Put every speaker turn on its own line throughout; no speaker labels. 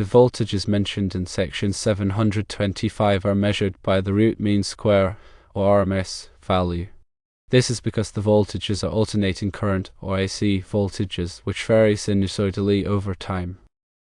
The voltages mentioned in section 725 are measured by the root mean square, or RMS, value. This is because the voltages are alternating current, or AC voltages, which vary sinusoidally over time.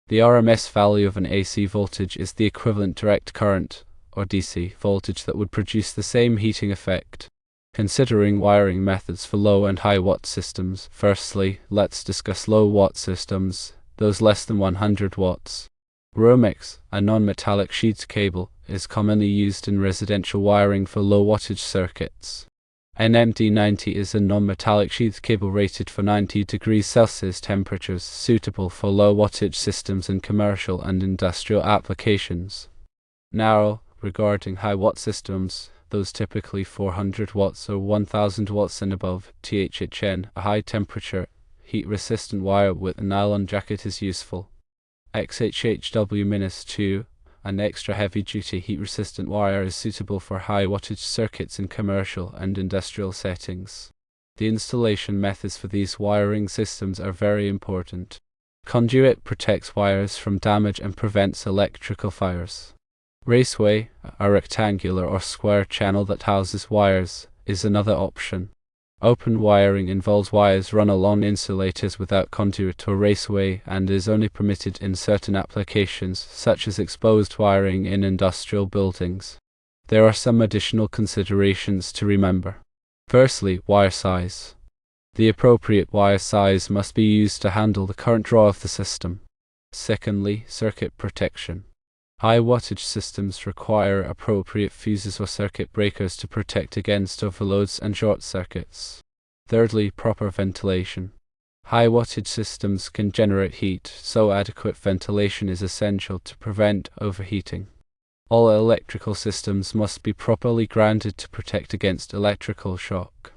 The RMS value of an AC voltage is the equivalent direct current, or DC, voltage that would produce the same heating effect. Considering wiring methods for low and high watt systems, firstly, let's discuss low watt systems, those less than 100 watts. Romex, a non-metallic sheet cable, is commonly used in residential wiring for low wattage circuits. An MD90 is a non-metallic sheet cable rated for 90 degrees Celsius temperatures, suitable for low wattage systems in commercial and industrial applications. Now, regarding high watt systems, those typically 400 watts or 1000 watts and above, THHN, a high temperature, heat resistant wire with a nylon jacket is useful. XHHW-2, an extra heavy-duty heat-resistant wire, is suitable for high-wattage circuits in commercial and industrial settings. The installation methods for these wiring systems are very important. Conduit protects wires from damage and prevents electrical fires. Raceway, a rectangular or square channel that houses wires, is another option. Open wiring involves wires run along insulators without conduit or raceway and is only permitted in certain applications, such as exposed wiring in industrial buildings. There are some additional considerations to remember. Firstly, wire size. The appropriate wire size must be used to handle the current draw of the system. Secondly, circuit protection. High wattage systems require appropriate fuses or circuit breakers to protect against overloads and short circuits. Thirdly, proper ventilation. High wattage systems can generate heat, so adequate ventilation is essential to prevent overheating. All electrical systems must be properly grounded to protect against electrical shock.